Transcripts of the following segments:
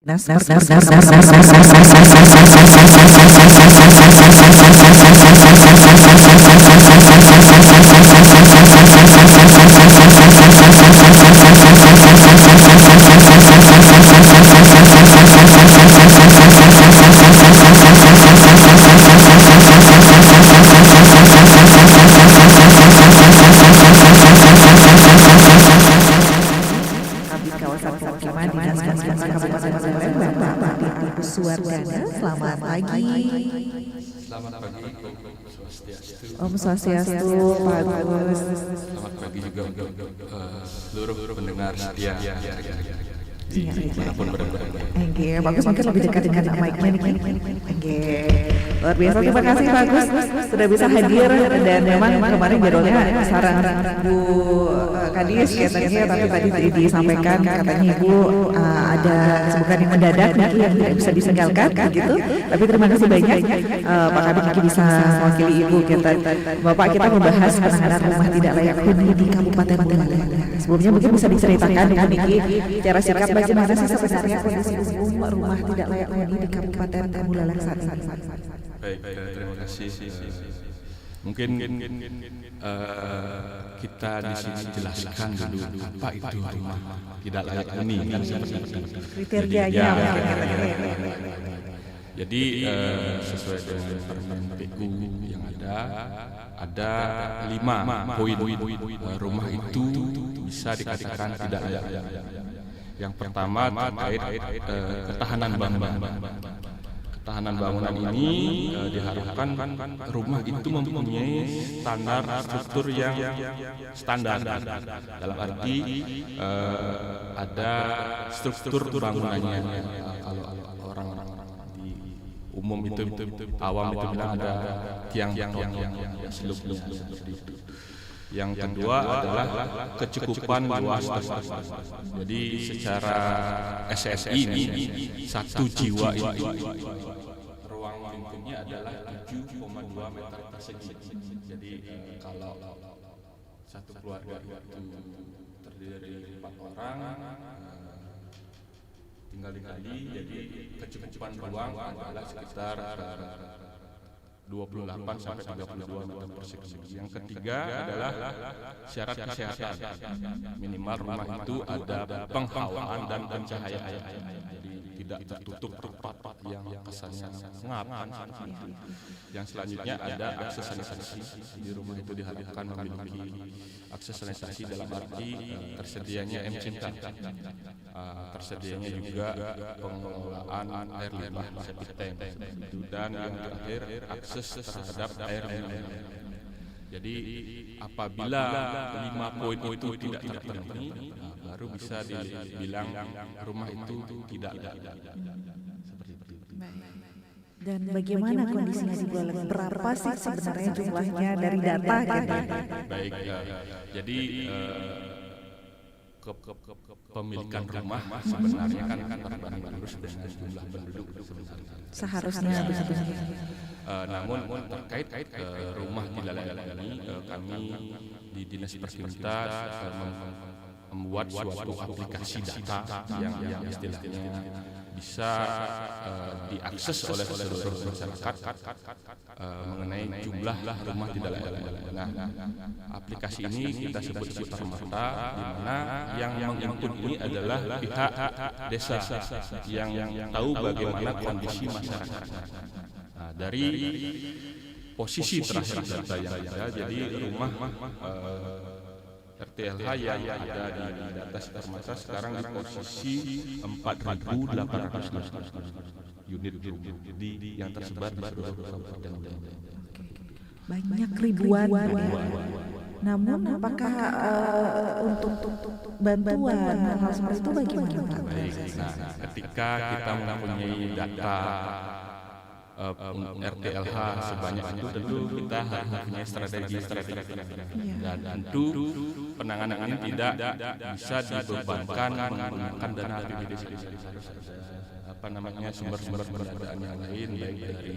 Selamat pagi. Selamat pagi, Om Swastiastu, Pak Agus. selamat pagi juga untuk seluruh pendengar setia dimanapun berada. Enggak, Pak Agus mungkin lebih dekat dengan mic-nya nih. Luar biasa, terima kasih Pak Agus sudah bisa hadir, dan memang kemarin jadwalnya saran Bu Kadis katanya, tapi tadi disampaikan katanya Ibu ada kesibukan yang mendadak mungkin yang tidak bisa ditinggalkan gitu. Tapi terima kasih banyak Pak Kadis mungkin bisa mewakili Ibu kita. Bapak, kita membahas penanganan rumah tidak layak huni di Kabupaten Buleleng. Sebelumnya mungkin bisa diceritakan dengan Niki cara sikap bagaimana sih sebenarnya kondisi umum rumah tidak layak huni di Kabupaten Buleleng saat ini. Baik, terima kasih. Mungkin kita di sini jelaskan dulu apa itu rumah tidak layak huni. Kriterianya. Jadi sesuai dengan Permen PU yang ada 5 poin rumah itu bisa dikatakan tidak layak. Yang pertama terkait ketahanan bangunan. Ketahanan bangunan ini diharapkan rumah itu mempunyai standar struktur yang standar. Dalam arti ada struktur bangunannya. Kalau orang di umum itu awam itu bilang ada tiang-tiang yang selupnya seperti itu. Yang kedua adalah kecukupan luas tempat. Jadi secara SSI ini satu jiwa ini ruang lingkupnya adalah 7,2 meter persegi. Jadi kalau satu keluarga itu terdiri dari 4 orang tinggal dikali, jadi kecukupan ruang adalah sekitar 28 sampai 32 meter persegi. Yang ketiga adalah syarat kesehatan. Minimal rumah itu ada penghawaan dan pencahayaan. Jadi tidak tertutup rapat yang kesannya ngap. Yang selanjutnya ada akses sanitasi. Di rumah itu diharapkan memiliki akses sanitasi dalam arti tersedianya MCK, tersedianya juga pengelolaan air limbah septic tank, dan yang terakhir akses terhadap air minum. Jadi apabila 5 poin itu tidak terpenuhi, baru bisa dibilang rumah itu tidak layak. Seperti itu. Dan bagaimana kondisinya di Buleleng? Berapa sih sebenarnya jumlahnya dari data gitu? Baik, jadi kepemilikan rumah sebenarnya kan berbanding lurus dengan jumlah penduduk sebenarnya. Seharusnya begitu. Namun terkait rumah tidak layak huni, kami di Dinas Persintas membuat suatu aplikasi data yang istilahnya bisa diakses oleh seluruh masyarakat mengenai jumlah rumah tidak layak huni. Nah, aplikasi ini kita sebut Siparmata, di mana yang menginput ini adalah pihak desa yang tahu bagaimana kondisi masyarakat. Nah, dari posisi terakhir data yang ada, jadi rumah RTLH yang ada di data Siparmata sekarang di posisi 4.800 unit rumah yang tersebar di seluruh kabupaten. Banyak ribuan. Namun apakah untuk bantuan hal seperti itu bagaimana Pak? Baik, nah ketika kita mempunyai data RTLH sebanyak itu, tentu kita harus mempunyai strategi, dan tentu penanganan ini tidak bisa dibebankan menggunakan dana APBD sumber-sumber pendanaan yang lain, baik dari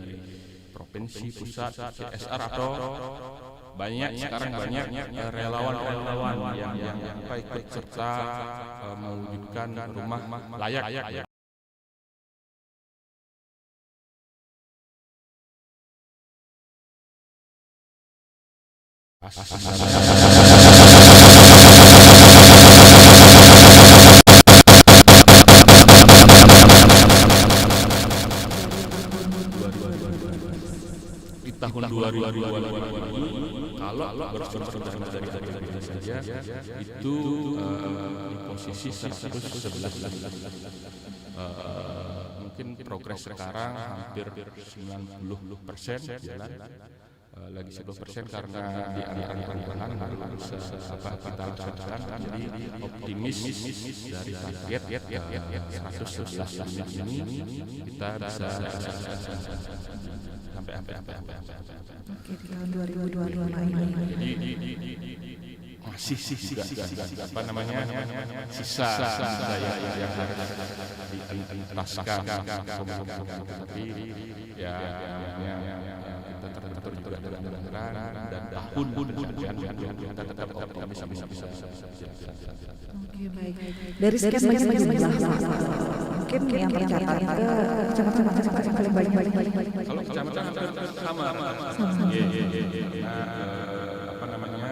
provinsi, pusat, CSR, atau sekarang banyak relawan-relawan yang ikut serta mewujudkan rumah layak. Di tahun 2022 kalau bersumber dana dari APBD saja itu di posisi 111. Mungkin progres sekarang hampir 90% jalan. Lagi 10% karena di anggaran baru bisa kita laksanakan, jadi optimis dari target 111 ini kita bisa sampai Oke, di tahun 2022 ini. Jadi masih juga apa namanya sisa yang harus dituntaskan, tapi ya kita tertentu juga dengan anggaran dan tahun kita tetap optimis bisa. Oke, baik. Dari sekian banyak jumlah, mungkin yang tercatat ke kecamatan mana paling banyak? Kalau kecamatan sama. Apa namanya?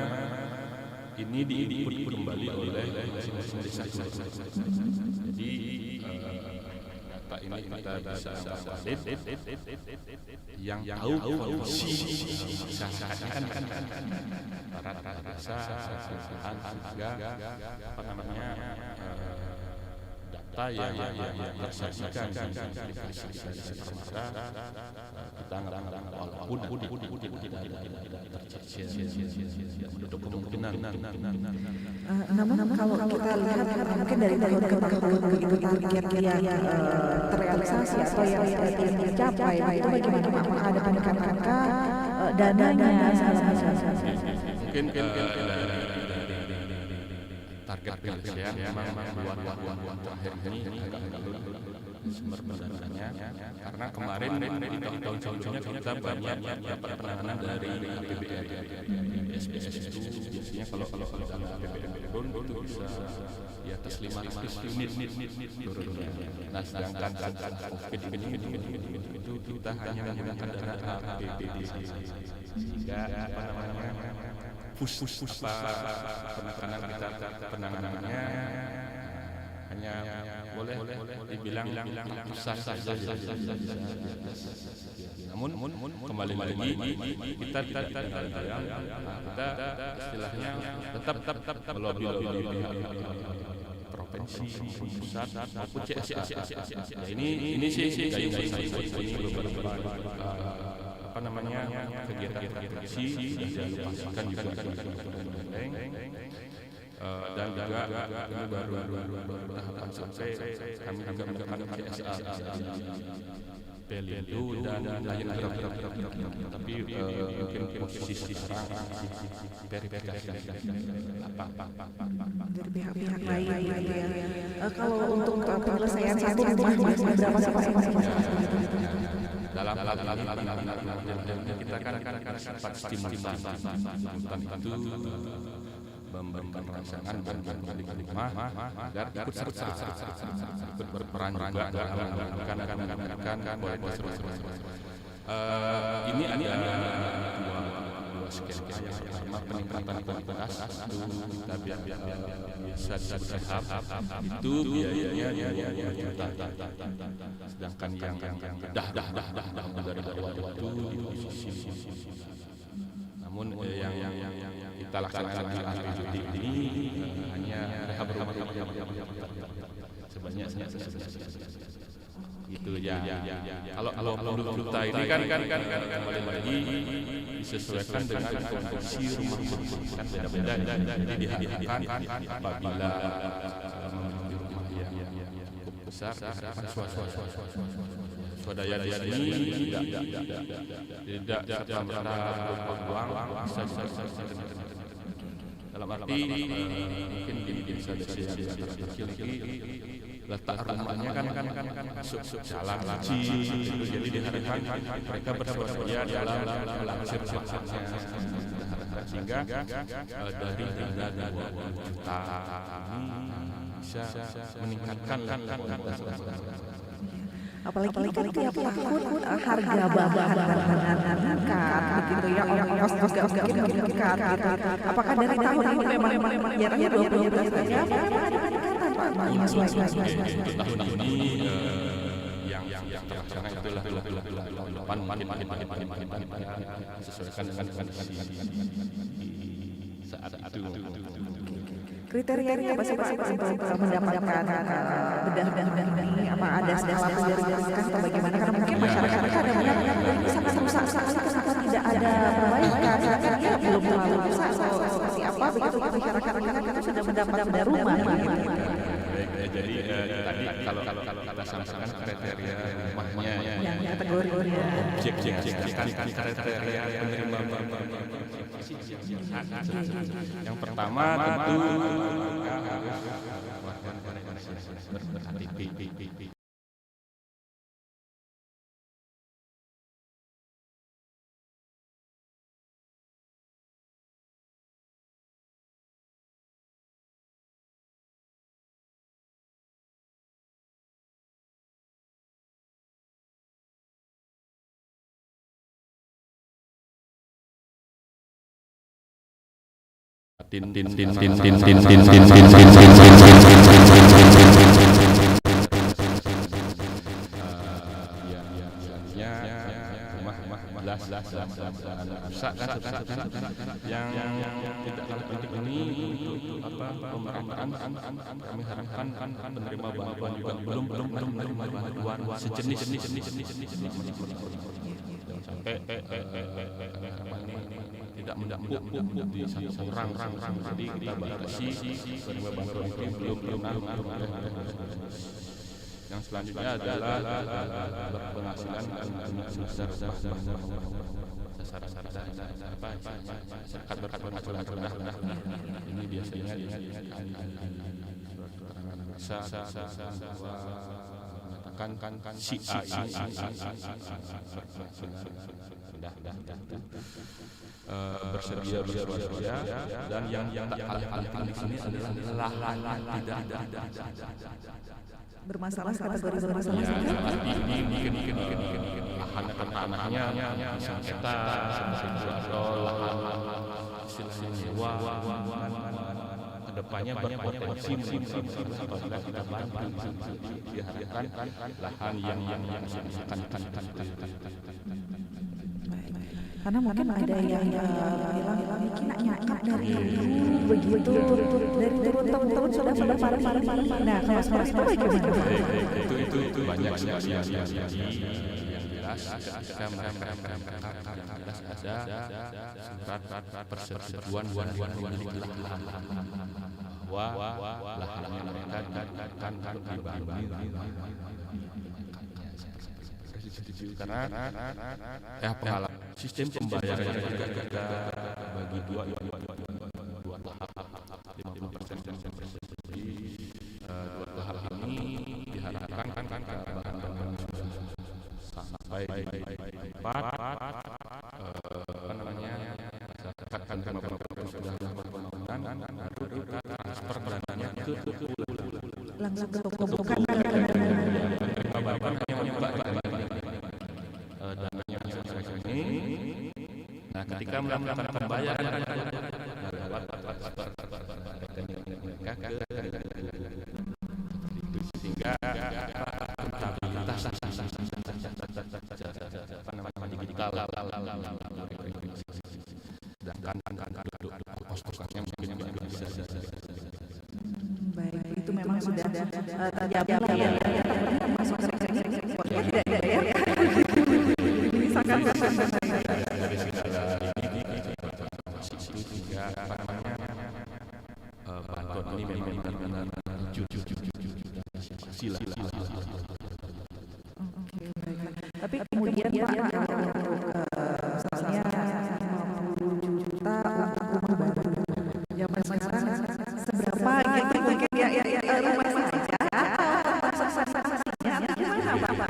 Ini diinput kembali oleh masing-masing desa. Jadi data ini kita bisa valid. Yang tahu kondisi usahanya kan para desa, perusahaan, harga, apa namanya data yang tersajikan di Permata, kita nggak walaupun tidak untuk kemungkinan. Namun kalau kita lihat mungkin dari tahun ke tahun begitu target yang terrealisasi atau yang dicapai, itu bagaimana? Apakah ada peningkatan dananya segala macam? Mungkin target penyelesaian memang buat terakhir ini agak sumber pendananya, karena kemarin di tahun sebelumnya kita banyak dapat penanganan dari APBD. SPS itu biasanya kalau dana APBD pun itu bisa di atas 500 unit turunnya. Nah, sedangkan COVID ini itu kita hanya menggunakan dana APBD sehingga apa namanya penanganannya hanya boleh dibilang susah saja. Namun kembali lagi kita tidak kita istilahnya tetap melobi provinsi, pusat maupun CSA. Ini sih ini beberapa apa namanya kegiatan sudah dialokasikan juga dan juga ini baru tahapan sampai kami juga mendapatkan CSA Pelindo dan lain tapi mungkin posisi sekarang verifikasi dari pihak-pihak lain gitu ya. Kalau untuk penyelesaian satu rumah berapa sih dalam kita kan sempat stimulus itu memberikan rangsangan bantuan kali rumah agar ikut serta ikut berperan juga dalam mengamankan kualitas rumah. Ini ada dua skema. Yang pertama peningkatan kualitas itu kita biasa disahab itu biayanya 2 juta. Sedangkan yang dah dari bawah itu di posisi. Namun yang kita laksanakan di APBD ini hanya rehab rumah sebanyak gitu ya. Kalau duta ini kan kembali lagi disesuaikan dengan kondisi rumah kan beda-beda, jadi diharapkan apabila menuju rumah yang cukup besar diharapkan swadaya di sini tidak serta-merta berupa uang bisa dalam arti mungkin bisa yang kecil letak rumahnya kan jalan jadi diharapkan mereka bersedia dalam melangsir rumahnya sehingga dari dana 2 juta ini bisa meningkatkan kualitas. Baik, Apalagi ini kan tiap tahun harga bahan meningkat begitu ya, ongkos juga mungkin meningkat gitu. Apakah dari tahun ini memang jarangnya 2012 saja apa memang ada peningkatan Pak Mas? Tahun ini yang terlaksana itulah tahun depan makin sesuaikan dengan kondisi saat itu. Kriterianya apa sih Pak untuk mendapatkan bedah ini? Apa ada skala prioritas atau bagaimana? Karena mungkin masyarakat kita ada yang sangat rusak sekali, kenapa tidak ada perbaikan? Karena belum terlalu rusak atau seperti apa begitu masyarakat kita sudah mendapat bedah rumah. Jadi tadi kalau kita sampaikan kriteria rumahnya Yang kategori objek kriteria penerima yang pertama tentu harus warga negara Indonesia ber-KTP. Yang tidak kalah penting ini untuk pemerataan kami harapkan penerima bantuan juga belum menerima bantuan sejenis sampai tidak mendampuk di satu orang. Jadi kita batasi penerima bantuan itu belum. Yang selanjutnya adalah berpenghasilan sebesar zakat berpenghasilan rendah. Ini biasanya bisa mengatakan si A bersedia dan yang tak kalah penting di sini adalah lahan tidak ada bermasalah kategori bermasalah ini mungkin lahan tanahnya sengketa seperti atau lahan istilahnya sewa kedepannya berpotensi apabila kita bantu diharapkan lahan yang akan karena mungkin ada yang bilang mungkin nyakap dari begitu dari turun-turun sudah pada nah kalau sekarang itu bagaimana? Itu banyak sekali yang jelas ketika mereka ada surat persetujuan memiliki lahan bahwa lahannya mereka akan dibangun karena pengalaman sistem pembayaran juga kita bagi dua tahap 50% dan 50%. Jadi dua tahap ini diharapkan bahan-bahan sudah sampai di tempat zakat terima bantuan sudah melakukan baru kita transfer dananya ke langsung ke toko bukan penerima bantuan hanya membuka dananya ini. Nah, ketika melakukan pembayaran lewat sehingga akuntabilitas digital dan kos-kosnya mungkin bisa. Baik, itu memang sudah terjamin lah ya masuk ke rekening tidak ada ya. Ini sangat dari segala ini juga bantuan ini memang benar-benar sila. Tapi kemudian Pak misalnya 50 juta untuk rumah baru zaman sekarang seberapa gitu mungkin ya rumah saja sensasinya gimana Pak?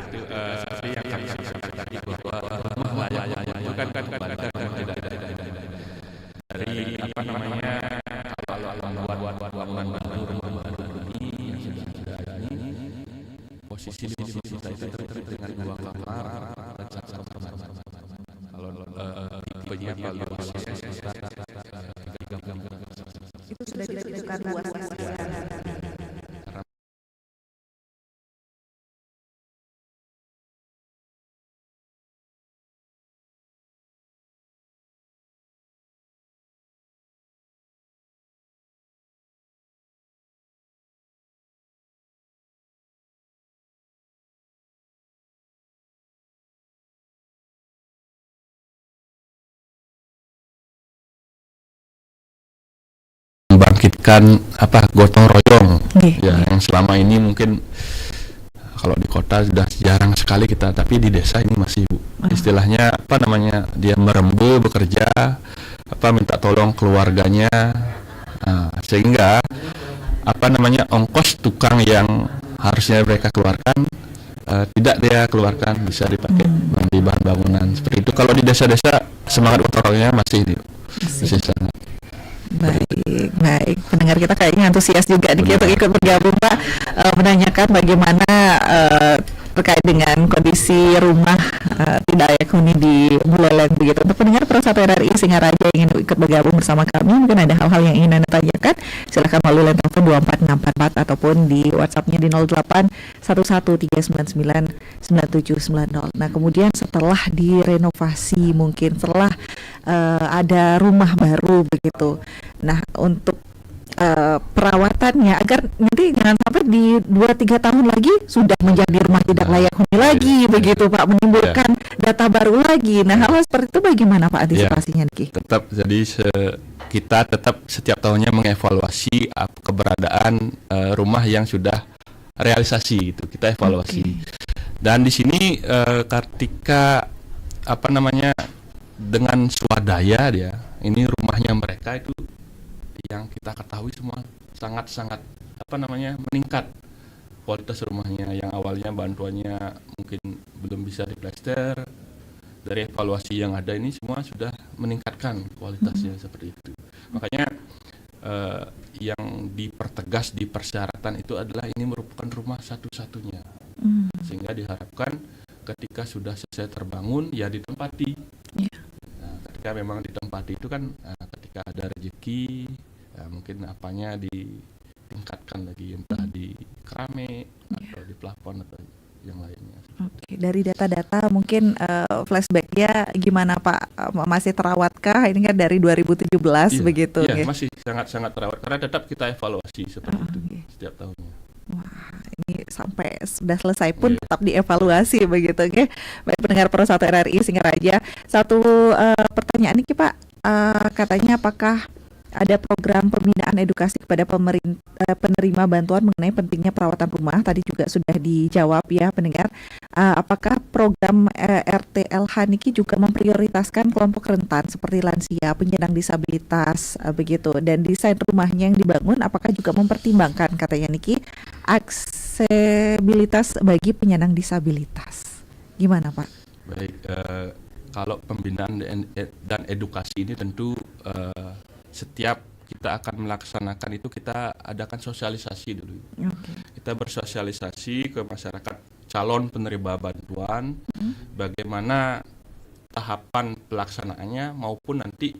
Itu seperti yang kami sampaikan tadi bahwa rumah layak itu kan tidak dari apa namanya kalau buat bangunan baru rumah baru ini yang sudah ada ini posisi kita itu terkait dengan 2 kamar dan 1 kamar. Kalau tipenya valuasinya sekitar 3 kamar. Itu sudah ditentukan luasnya. Membangkitkan gotong royong Iya. yang selama ini mungkin kalau di kota sudah jarang sekali kita, tapi di desa ini masih, Bu. Istilahnya dia merembul bekerja, minta tolong keluarganya, sehingga ongkos tukang yang harusnya mereka keluarkan tidak dia keluarkan, bisa dipakai di bahan bangunan seperti itu. Kalau di desa-desa semangat gotong royongnya masih sangat. Baik. Pendengar kita kayaknya antusias juga nih untuk ikut bergabung, Pak, menanyakan bagaimana terkait dengan kondisi rumah tidak layak huni di Buleleng begitu. Untuk pendengar Pro 1 RRI Singaraja yang ingin ikut bergabung bersama kami, mungkin ada hal-hal yang ingin Anda tanyakan, silakan melalui line telepon 24644 ataupun di WhatsApp-nya di 0811399790. Nah, kemudian setelah direnovasi, mungkin setelah ada rumah baru begitu. Nah, untuk perawatannya agar nanti jangan sampai di 2-3 tahun lagi sudah menjadi rumah tidak layak huni lagi begitu, Pak, menimbulkan data baru lagi. Nah, hal seperti itu bagaimana, Pak, antisipasinya, Niki? Tetap kita tetap setiap tahunnya mengevaluasi keberadaan rumah yang sudah realisasi, itu kita evaluasi. Dan di sini ketika dengan swadaya ini rumahnya mereka itu yang kita ketahui semua sangat-sangat meningkat kualitas rumahnya. Yang awalnya bantuannya mungkin belum bisa diplester, dari evaluasi yang ada ini semua sudah meningkatkan kualitasnya seperti itu. Makanya yang dipertegas di persyaratan itu adalah ini merupakan rumah satu-satunya, sehingga diharapkan ketika sudah selesai terbangun ya ditempati. Nah, ketika memang ditempati itu kan ketika ada rezeki mungkin ditingkatkan lagi, entah di keramik atau di plafon atau yang lainnya. Dari data-data mungkin flashbacknya gimana, Pak? Masih terawatkah? Ini kan dari 2017 begitu. Iya, masih sangat terawat karena tetap kita evaluasi seperti itu setiap tahunnya. Wah, ini sampai sudah selesai pun tetap dievaluasi begitu, oke. Baik, pendengar Pro 1 RRI Singaraja, satu pertanyaan ini, Pak, katanya apakah ada program pembinaan edukasi kepada penerima bantuan mengenai pentingnya perawatan rumah? Tadi juga sudah dijawab ya, pendengar. Apakah program RTLH Niki juga memprioritaskan kelompok rentan seperti lansia, penyandang disabilitas begitu, dan desain rumahnya yang dibangun apakah juga mempertimbangkan, katanya Niki, aksesibilitas bagi penyandang disabilitas? Gimana, Pak? Baik, kalau pembinaan dan edukasi ini tentu setiap kita akan melaksanakan itu kita adakan sosialisasi dulu. Kita bersosialisasi ke masyarakat calon penerima bantuan, bagaimana tahapan pelaksanaannya maupun nanti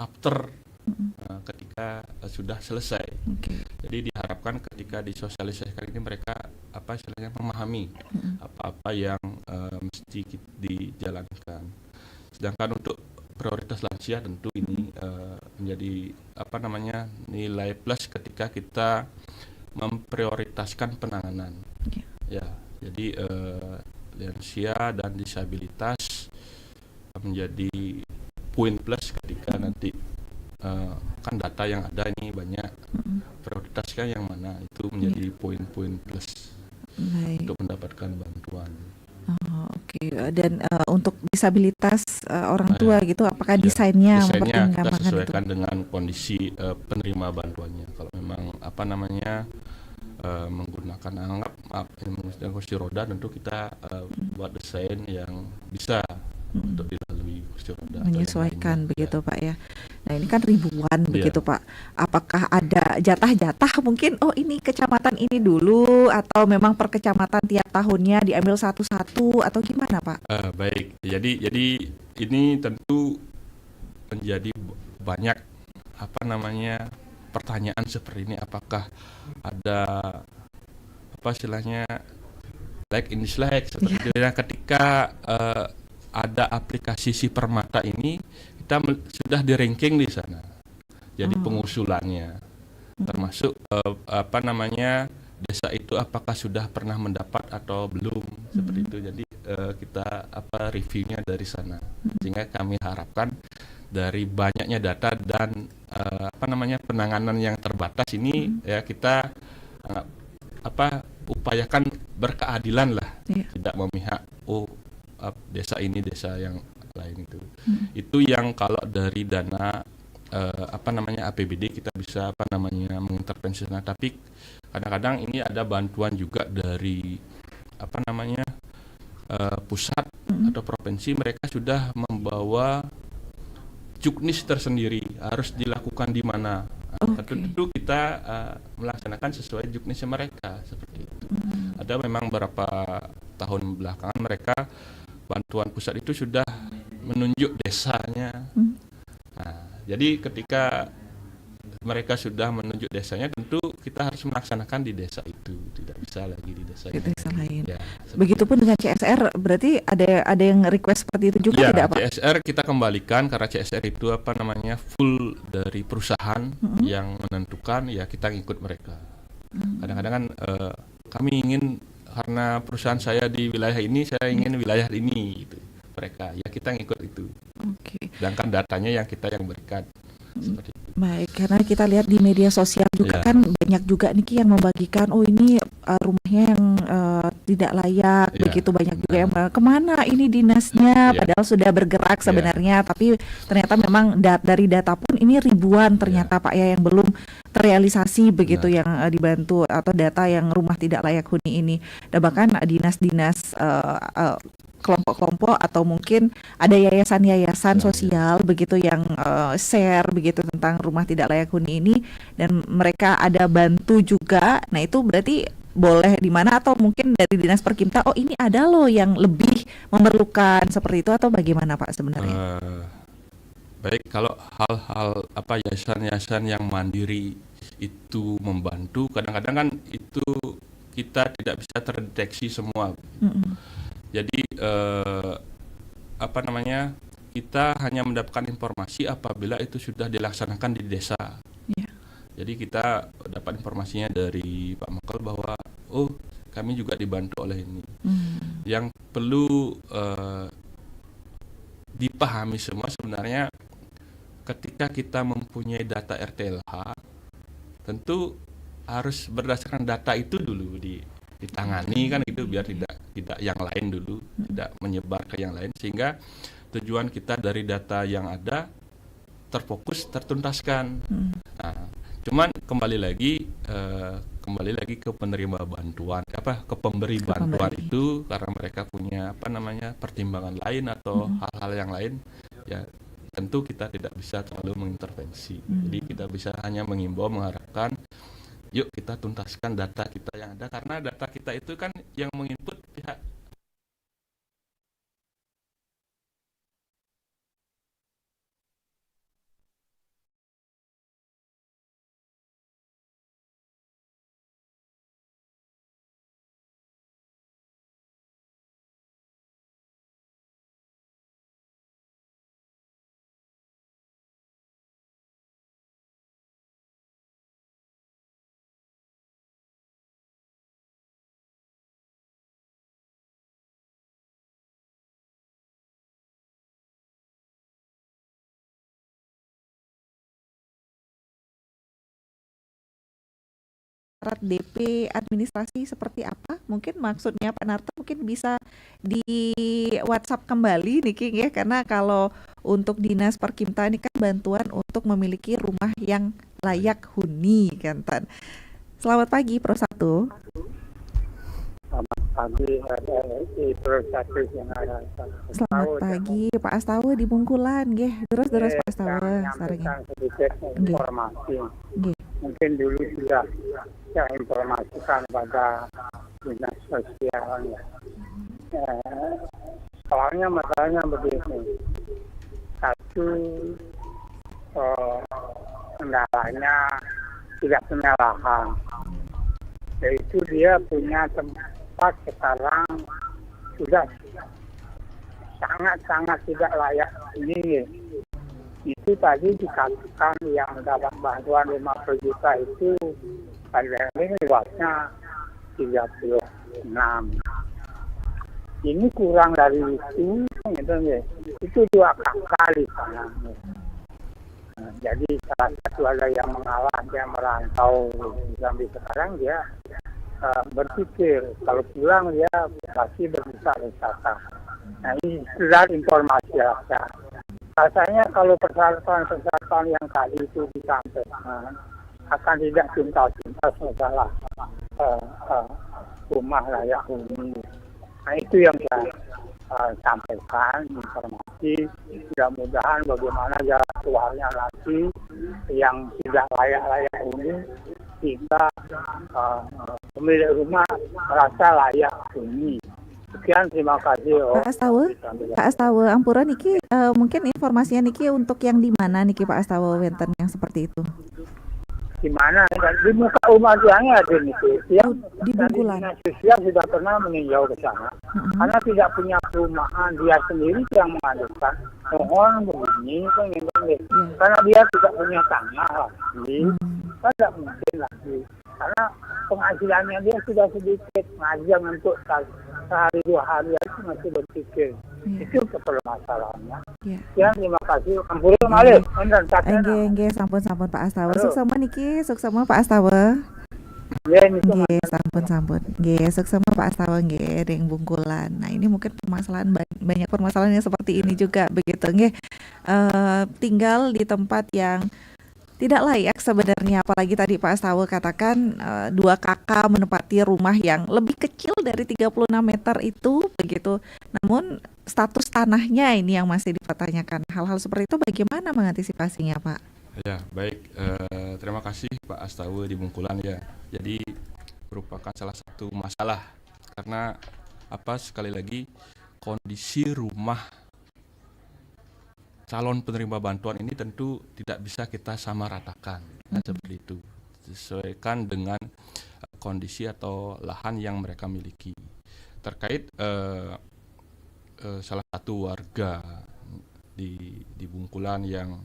after ketika sudah selesai. Jadi diharapkan ketika disosialisasikan ini mereka istilahnya memahami apa yang mesti dijalankan. Sedangkan untuk prioritas lansia tentu ini menjadi nilai plus ketika kita memprioritaskan penanganan. Ya, jadi lansia dan disabilitas menjadi poin plus ketika nanti kan data yang ada ini banyak, prioritaskan yang mana, itu menjadi poin-poin plus untuk mendapatkan bantuan. Dan untuk disabilitas orang tua gitu, apakah desainnya kita sesuaikan dengan kondisi penerima bantuannya. Kalau memang menggunakan menggunakan kursi roda, tentu kita buat desain yang bisa untuk dilalui kursi roda. Menyesuaikan begitu, Pak, ya. Nah ini kan ribuan Iya. begitu Pak. Apakah ada jatah-jatah mungkin? Oh ini kecamatan ini dulu atau memang per kecamatan tiap tahunnya diambil satu-satu atau gimana Pak? Baik, jadi ini tentu menjadi banyak apa namanya pertanyaan seperti ini. Apakah ada apa istilahnya like in dislike seperti itu ya, ketika ada aplikasi si Permata ini kita sudah di ranking di sana. Jadi pengusulannya termasuk apa namanya desa itu apakah sudah pernah mendapat atau belum seperti itu. Jadi kita apa reviewnya dari sana, sehingga kami harapkan dari banyaknya data dan apa namanya penanganan yang terbatas ini ya kita apa upayakan berkeadilan lah, tidak memihak desa ini desa yang lain itu. Itu yang kalau dari dana apa namanya APBD kita bisa apa namanya mengintervensi. Nah, tapi kadang-kadang ini ada bantuan juga dari apa namanya pusat atau provinsi, mereka sudah membawa juknis tersendiri harus dilakukan di mana. Tentu kita melaksanakan sesuai juknisnya mereka seperti itu. Ada memang beberapa tahun belakangan mereka bantuan pusat itu sudah menunjuk desanya. Nah, jadi ketika mereka sudah menunjuk desanya, tentu kita harus melaksanakan di desa itu, tidak bisa lagi di desa lain. Ya, begitupun dengan CSR, berarti ada yang request seperti itu juga ya, tidak Pak? CSR kita kembalikan karena CSR itu apa namanya full dari perusahaan yang menentukan, ya kita ngikut mereka. Kadang-kadang kan kami ingin karena perusahaan saya di wilayah ini, saya ingin wilayah ini gitu. Mereka ya kita ngikut itu. Sedangkan datanya yang kita yang berikan. Seperti itu. Baik, karena kita lihat di media sosial juga kan banyak juga nih yang membagikan ini rumahnya yang tidak layak, begitu banyak juga yang kemana ini dinasnya, padahal sudah bergerak sebenarnya, tapi ternyata memang dari data pun ini ribuan ternyata Pak ya yang belum terrealisasi begitu yang dibantu, atau data yang rumah tidak layak huni ini. Dan bahkan dinas-dinas kelompok-kelompok atau mungkin ada yayasan-yayasan sosial begitu yang share begitu tentang rumah tidak layak huni ini, dan mereka ada bantu juga. Nah itu berarti boleh di mana, atau mungkin dari Dinas Perkimta ini ada loh yang lebih memerlukan seperti itu, atau bagaimana Pak sebenarnya? Baik, kalau hal-hal apa yayasan-yayasan yang mandiri itu membantu, kadang-kadang kan itu kita tidak bisa terdeteksi semua. Jadi apa namanya kita hanya mendapatkan informasi apabila itu sudah dilaksanakan di desa. Jadi kita dapat informasinya dari Pak Makel bahwa kami juga dibantu oleh ini. Yang perlu dipahami semua sebenarnya, ketika kita mempunyai data RTLH, tentu harus berdasarkan data itu dulu ditangani kan itu, biar tidak yang lain dulu, tidak menyebar ke yang lain, sehingga tujuan kita dari data yang ada terfokus, tertuntaskan. Nah, cuman kembali lagi ke penerima bantuan, ke pemberi bantuan itu, karena mereka punya apa namanya pertimbangan lain atau hal-hal yang lain, ya tentu kita tidak bisa terlalu mengintervensi. Jadi kita bisa hanya mengimbau, mengharapkan yuk kita tuntaskan data kita yang ada, karena data kita itu kan yang menginput pihak syarat DP administrasi seperti apa? Mungkin maksudnya Pak Narto mungkin bisa di WhatsApp kembali nih King ya, karena kalau untuk Dinas Perkimta ini kan bantuan untuk memiliki rumah yang layak huni kan Tan. Selamat pagi Pro 1. Selamat pagi, RRI Perusakit yang ada. Selamat pagi Pak Astawa di Bungkulan nggih. Terus Pak Astawa menyampaikan sedikit Nggih. informasi. Nggih. Mungkin dulu sudah saya informasikan pada dinas sosial. Soalnya masalahnya begini. Satu, kendalanya tidak punya lahan. Yaitu dia punya tempat sekarang sudah sangat-sangat tidak layak ini. Itu tadi dikatakan yang dapat bantuan 50 juta itu pada ini luasnya 36. Ini kurang dari itu, gitu ya. Itu 2 kali sana. Jadi salah satu ada yang mengalah, dia merantau sampai sekarang dia berpikir kalau pulang dia pasti berwisata. Nah ini sudah informasi ya. Rasanya kalau persyaratan yang tadi itu disampaikan akan tidak tuntas masalah rumah layak huni. Nah itu yang saya sampaikan informasi. Mudah-mudahan bagaimana jadwalnya nanti yang tidak layak huni sehingga pemilik rumah merasa layak huni. Sekian, terima kasih. Pak Astawa Ampura niki mungkin informasinya niki untuk yang di mana niki Pak Astawa wenten yang seperti itu. Di mana? Di muka rumah tiangnya ada nih. Yang di Bungkulan. Dinas sosial sudah pernah meninjau ke sana. Karena tidak punya perumahan, dia sendiri yang mengadakan. Mohon begini, karena dia tidak punya tanah lagi. Tidak mungkin lagi. Karena penghasilannya dia sudah sedikit. Ngajar untuk sehari 2 hari itu masih berpikir. Itu permasalahannya. Ya, terima kasih. Ampura malih. Nggih, sampun Pak Astawa. Suksema niki, suksema Pak Astawa. Nggih, sampun. Nggih, suksema Pak Astawa nggih ring Bungkulan. Nah, ini mungkin permasalahan banyak permasalahan yang seperti ini juga begitu nggih. Tinggal di tempat yang tidak layak sebenarnya, apalagi tadi Pak Astawa katakan 2 kakak menempati rumah yang lebih kecil dari 36 meter itu begitu. Namun status tanahnya ini yang masih dipertanyakan. Hal-hal seperti itu bagaimana mengantisipasinya, Pak? Ya, baik. Terima kasih Pak Astawa di Bungkulan ya. Jadi merupakan salah satu masalah karena sekali lagi kondisi rumah calon penerima bantuan ini tentu tidak bisa kita samaratakan, seperti itu. Disesuaikan dengan kondisi atau lahan yang mereka miliki. Terkait salah satu warga di Bungkulan yang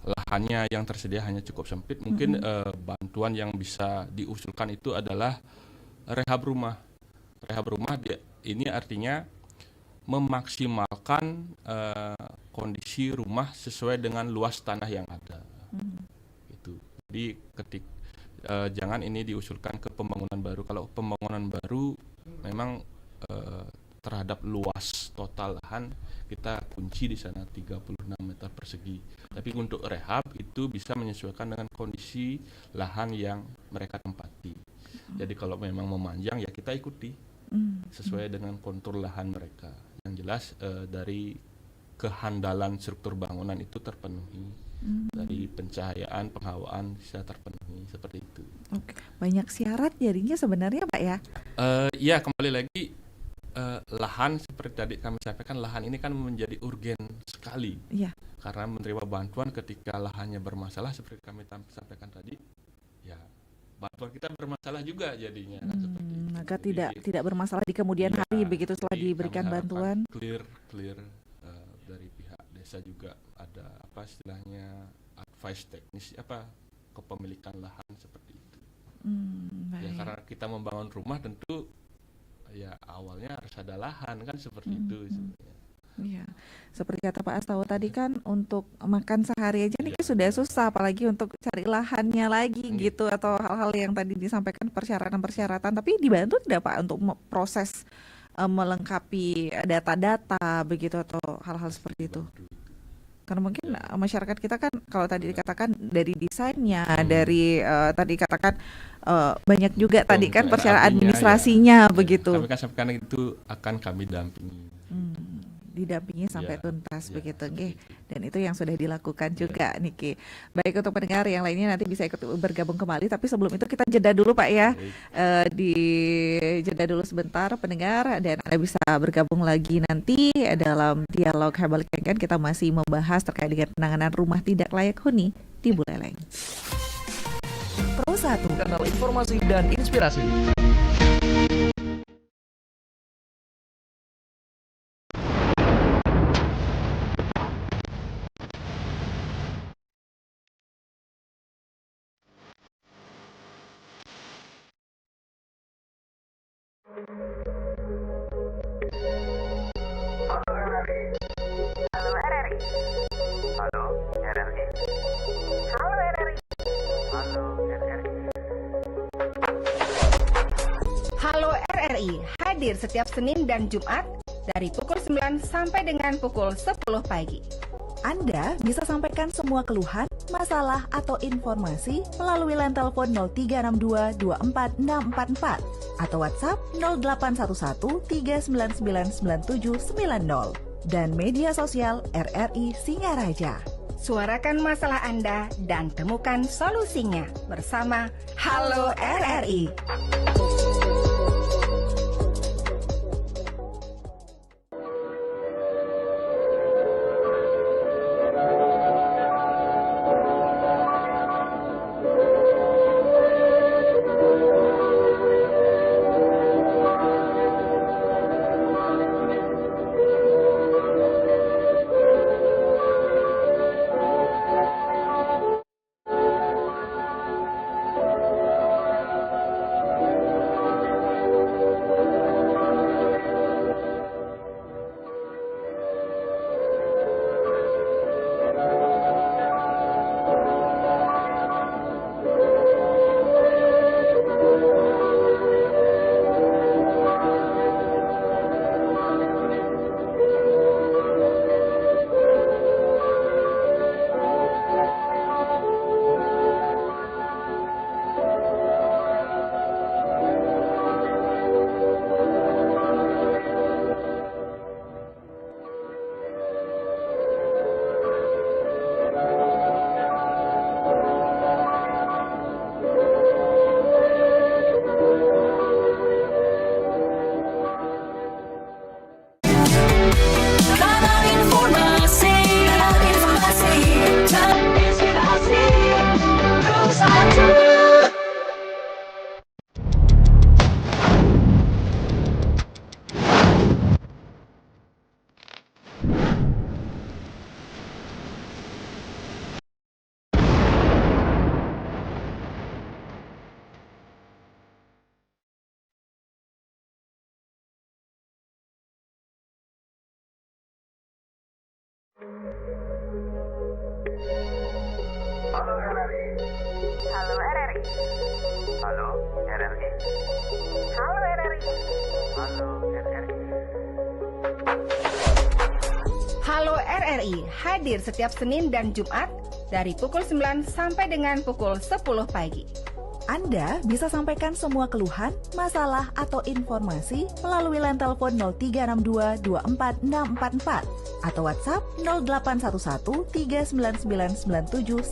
lahannya yang tersedia hanya cukup sempit, mungkin bantuan yang bisa diusulkan itu adalah rehab rumah. Rehab rumah ini artinya memaksimalkan kondisi rumah sesuai dengan luas tanah yang ada. Itu. Jadi jangan ini diusulkan ke pembangunan baru. Kalau pembangunan baru memang terhadap luas total lahan kita kunci di sana 36 meter persegi. Tapi untuk rehab itu bisa menyesuaikan dengan kondisi lahan yang mereka tempati. Jadi kalau memang memanjang ya kita ikuti sesuai dengan kontur lahan mereka. Yang jelas dari kehandalan struktur bangunan itu terpenuhi, dari pencahayaan, penghawaan bisa terpenuhi seperti itu. Oke, banyak syarat jadinya sebenarnya Pak ya? Ya kembali lagi lahan seperti tadi kami sampaikan, lahan ini kan menjadi urgen sekali. Iya. Karena menerima bantuan ketika lahannya bermasalah seperti kami sampaikan tadi, ya bantuan kita bermasalah juga jadinya. Maka tidak bermasalah di kemudian hari begitu setelah diberikan bantuan. Clear dari pihak desa juga ada istilahnya advice teknis kepemilikan lahan seperti itu. Ya karena kita membangun rumah tentu ya awalnya harus ada lahan kan seperti itu sebenarnya. Iya, seperti kata Pak Astawa tadi kan untuk makan sehari aja nih sudah susah, apalagi untuk cari lahannya lagi gitu, atau hal-hal yang tadi disampaikan persyaratan-persyaratan. Tapi dibantu tidak Pak untuk proses melengkapi data-data begitu atau hal-hal seperti itu? Karena mungkin masyarakat kita kan kalau tadi dikatakan dari desainnya, dari tadi katakan banyak juga tadi kan persyaratan administrasinya begitu. Kami kan sampaikan itu akan kami dampingi. Didampingi sampai tuntas begitu, nggih. Dan itu yang sudah dilakukan juga, Niki. Baik, untuk pendengar yang lainnya nanti bisa ikut bergabung kembali, tapi sebelum itu kita jeda dulu Pak ya. Di jeda dulu sebentar pendengar, dan Anda bisa bergabung lagi nanti dalam dialog Herbal Kengken. Kita masih membahas terkait dengan penanganan rumah tidak layak huni di Buleleng. Pro 1, kanal informasi dan inspirasi. Halo RRI, hadir setiap Senin dan Jumat dari pukul 9 sampai dengan pukul 10 pagi. Anda bisa sampaikan semua keluhan, masalah, atau informasi melalui line telepon 0362 24644 atau WhatsApp 0811 399 9790 dan media sosial RRI Singaraja. Suarakan masalah Anda dan temukan solusinya bersama Halo RRI. Halo RRI. Halo RRI. Halo RRI. Halo RRI. Halo RRI. Halo RRI, hadir setiap Senin dan Jumat dari pukul 9 sampai dengan pukul 10 pagi. Anda bisa sampaikan semua keluhan, masalah, atau informasi melalui line telepon 0362 24644 atau WhatsApp 0811 399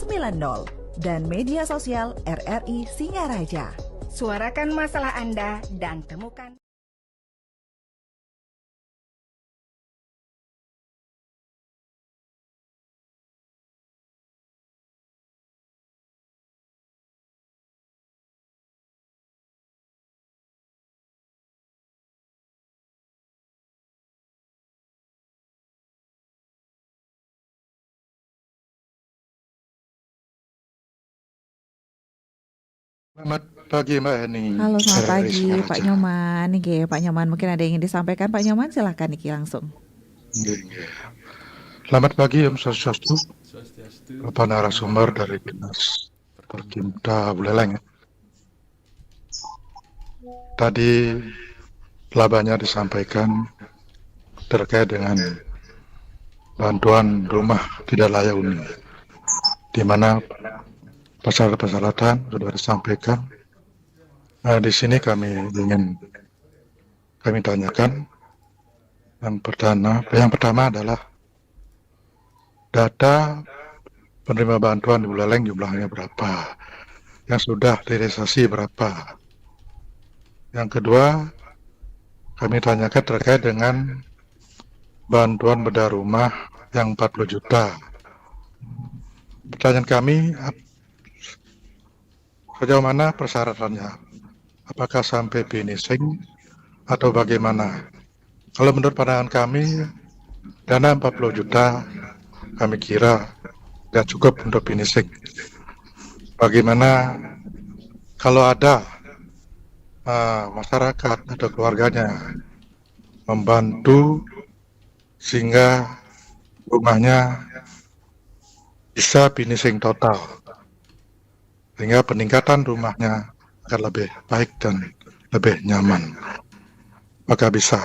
9790 dan media sosial RRI Singaraja. Suarakan masalah Anda dan temukan. Selamat pagi Mbak Heni. Halo, selamat RRI pagi Singaraja. Pak Nyoman. Niki, Pak Nyoman mungkin ada yang ingin disampaikan Pak Nyoman, silakan Niki langsung. Nggih. Selamat pagi Om Swastiastu. Bapak narasumber dari Dinas Perkimda Buleleng. Tadi telah banyak disampaikan terkait dengan bantuan rumah tidak layak huni, di mana persyaratan sudah disampaikan. Nah, di sini kami tanyakan yang pertama adalah data penerima bantuan di Buleleng jumlahnya berapa, yang sudah direalisasi berapa. Yang kedua, kami tanyakan terkait dengan bantuan bedah rumah yang 40 juta. Pertanyaan kami, sejauh mana persyaratannya? Apakah sampai finishing atau bagaimana? Kalau menurut pandangan kami, dana 40 juta kami kira tidak cukup untuk finishing. Bagaimana kalau ada masyarakat atau keluarganya membantu sehingga rumahnya bisa finishing total, sehingga peningkatan rumahnya akan lebih baik dan lebih nyaman, maka bisa.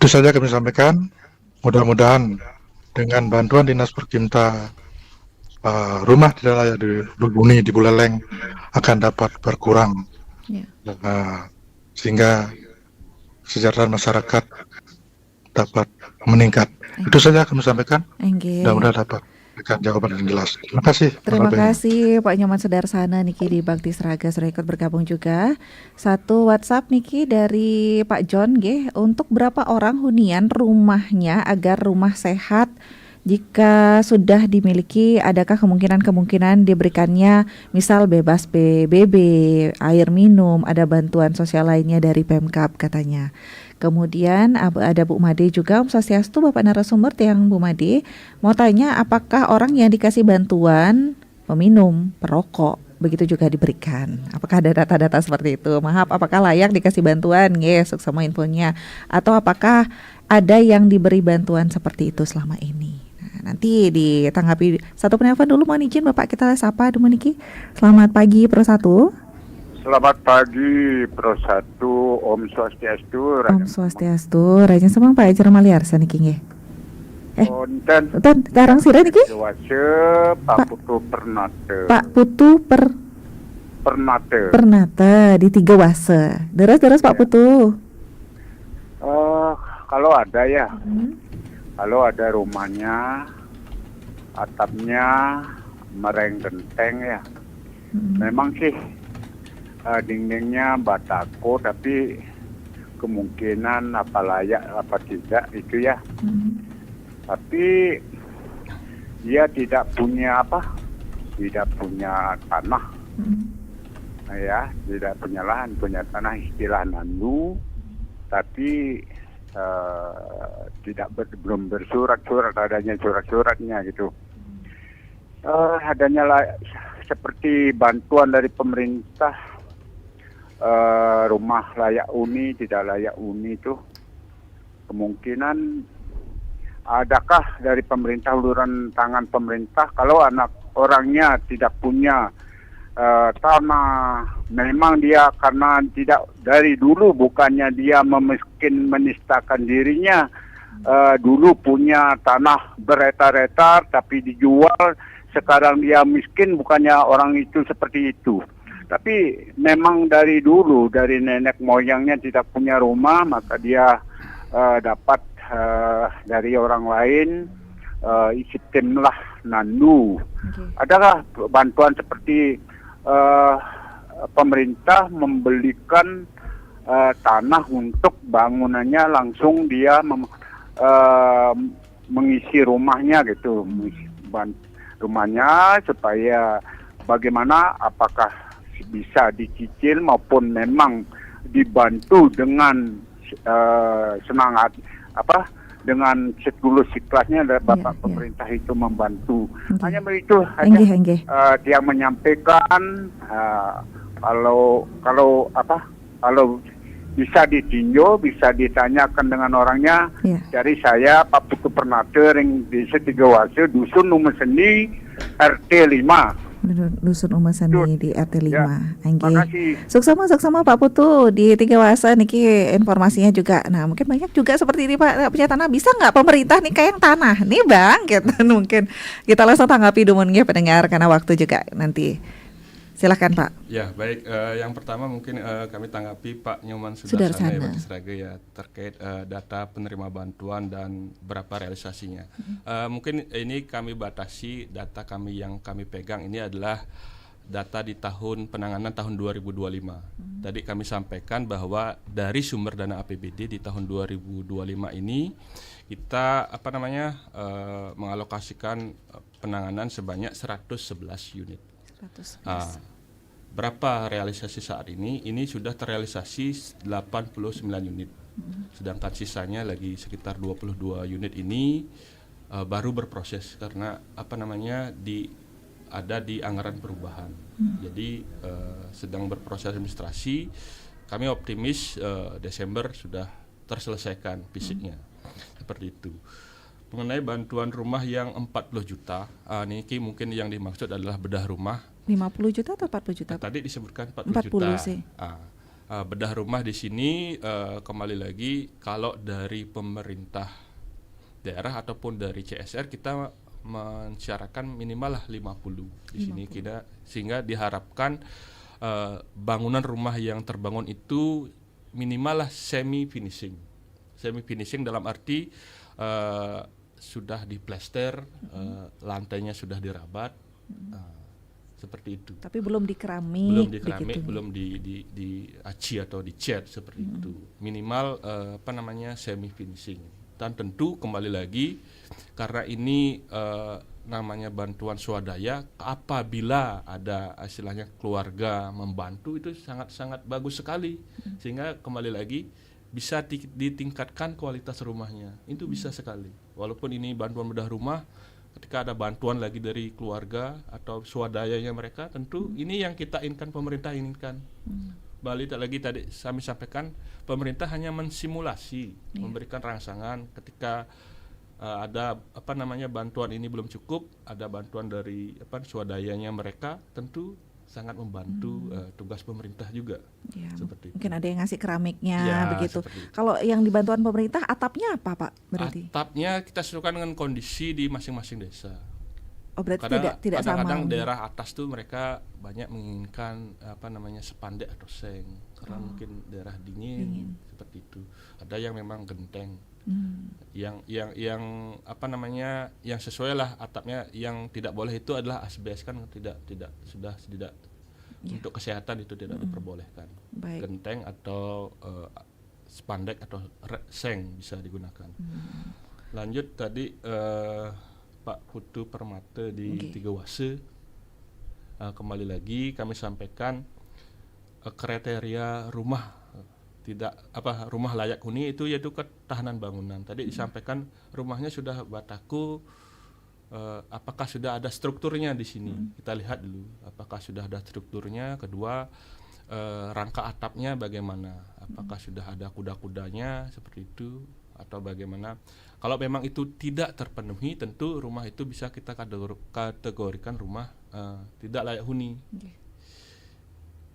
Itu saja kami sampaikan. Mudah-mudahan dengan bantuan Dinas Perkimta, rumah tidak layak dihuni di Buleleng akan dapat berkurang, sehingga kesejahteraan masyarakat dapat meningkat. Itu saja kami sampaikan. Mudah-mudahan dapat berikan jawaban yang jelas. Terima kasih. Terima kasih Pak Nyoman Sudarsana Niki di Bakti Sraga sudah ikut bergabung juga. Satu WhatsApp Niki dari Pak John G. Untuk berapa orang hunian rumahnya agar rumah sehat? Jika sudah dimiliki, adakah kemungkinan diberikannya misal bebas PBB, air minum, ada bantuan sosial lainnya dari Pemkab katanya. Kemudian ada Bu Made juga, Om Swastiastu Bapak narasumber yang Bu Made mau tanya apakah orang yang dikasih bantuan meminum, perokok, begitu juga diberikan. Apakah ada data-data seperti itu? Maaf, apakah layak dikasih bantuan? Yes, sama infonya. Atau apakah ada yang diberi bantuan seperti itu selama ini? Nanti ditanggapi. Satu penelpon dulu, mohon izin Bapak kita sapa dulu Niki. Selamat pagi Pro 1. Selamat pagi Pro 1, Om Swastiastu. Om Swastiastu. Raja Semang Pak Ejar Maliarsa Niki nggih. Konten Tarang sira niki? Pak Putu Pernate. Pak Putu Pernate di 3 Wase. Deres Pak Putu. Kalau ada ya. Kalau ada rumahnya, atapnya mereng genteng ya. Memang sih dindingnya batako, tapi kemungkinan apa layak apa tidak itu ya. Tapi dia tidak punya tidak punya tanah. Ya, tidak punya lahan, punya tanah istilah nandu, tapi belum bersurat-surat, adanya surat-suratnya gitu. Adanya seperti bantuan dari pemerintah, rumah layak huni, tidak layak huni itu kemungkinan adakah dari pemerintah, uluran tangan pemerintah kalau anak orangnya tidak punya tanah, memang dia karena tidak dari dulu, bukannya dia menistakan dirinya, dulu punya tanah beretar-etar tapi dijual, sekarang dia miskin, bukannya orang itu seperti itu. Tapi memang dari dulu, dari nenek moyangnya tidak punya rumah, maka dia dapat dari orang lain, sistemlah nandu. Adakah bantuan seperti pemerintah membelikan tanah untuk bangunannya, langsung dia mengisi rumahnya gitu, rumahnya, supaya bagaimana, apakah bisa dicicil maupun memang dibantu dengan semangat dengan setulus ikhlasnya dari Bapak pemerintah itu membantu. Hanya begitu aja. Dia menyampaikan kalau bisa ditinjau, bisa ditanyakan dengan orangnya. Dari saya Pak Putu Pernate yang di Tiga Wase, Dusun Numeseni, RT 5. Dusun Umesani di RT 5. Ya, Angge. makasih. Suksama Pak Putu di Tiga Wasa niki informasinya juga. Nah, mungkin banyak juga seperti ini Pak punya tanah, bisa nggak pemerintah nih kayak yang tanah nih Bang gitu. Mungkin kita langsung tanggapi dulu ya pendengar karena waktu juga nanti. Silakan Pak. Ya baik, yang pertama mungkin kami tanggapi Pak Nyoman Sudarsana ya, Pak Kisraga ya, terkait data penerima bantuan dan berapa realisasinya. Mungkin ini kami batasi data kami yang kami pegang ini adalah data di tahun penanganan tahun 2025. Tadi kami sampaikan bahwa dari sumber dana APBD di tahun 2025 ini kita mengalokasikan penanganan sebanyak 111 unit. Berapa realisasi saat ini? Ini sudah terrealisasi 89 unit. Sedangkan sisanya lagi sekitar 22 unit ini baru berproses karena ada di anggaran perubahan. Jadi sedang berproses administrasi. Kami optimis Desember sudah terselesaikan fisiknya. Seperti itu. Mengenai bantuan rumah yang 40 juta, niki mungkin yang dimaksud adalah bedah rumah. 50 juta atau 40 juta? Tadi disebutkan 40 40 juta. sih. Bedah rumah di sini kembali lagi kalau dari pemerintah daerah ataupun dari CSR kita mensyaratkan minimal lah 50 di sini kita, sehingga diharapkan bangunan rumah yang terbangun itu minimal lah semi finishing dalam arti sudah diplester, lantainya sudah dirabat, seperti itu. Tapi belum dikeramik, belum di aci atau dicat seperti itu. Minimal semi finishing. Dan tentu kembali lagi karena ini namanya bantuan swadaya, apabila ada istilahnya keluarga membantu itu sangat-sangat bagus sekali, sehingga kembali lagi bisa ditingkatkan kualitas rumahnya. Itu bisa sekali. Walaupun ini bantuan bedah rumah, ketika ada bantuan lagi dari keluarga atau swadayanya mereka, tentu ini yang kita inginkan, pemerintah inginkan. Balik lagi tadi kami sampaikan, pemerintah hanya mensimulasi, memberikan rangsangan ketika ada bantuan ini belum cukup, ada bantuan dari swadayanya mereka, tentu sangat membantu tugas pemerintah juga. Ya, seperti mungkin itu. ada yang ngasih keramiknya begitu. Itu. Kalau yang dibantuan pemerintah atapnya apa Pak berarti? Atapnya kita sesuaikan dengan kondisi di masing-masing desa. Oh berarti Kadang, tidak sama. Kadang-kadang daerah atas tuh mereka banyak menginginkan spandek atau seng karena mungkin daerah dingin seperti itu. Ada yang memang genteng. Yang sesuai lah atapnya. Yang tidak boleh itu adalah asbes, kan tidak untuk kesehatan itu tidak diperbolehkan. Baik. Genteng atau spandek atau seng bisa digunakan. Lanjut tadi Pak Putu Permata di Tiga Wase, kembali lagi kami sampaikan kriteria rumah rumah layak huni itu yaitu ketahanan bangunan. Tadi disampaikan rumahnya sudah bataku, apakah sudah ada strukturnya di sini? Kita lihat dulu apakah sudah ada strukturnya. Kedua, rangka atapnya bagaimana? Apakah sudah ada kuda-kudanya seperti itu atau bagaimana? Kalau memang itu tidak terpenuhi, tentu rumah itu bisa kita kategorikan rumah tidak layak huni.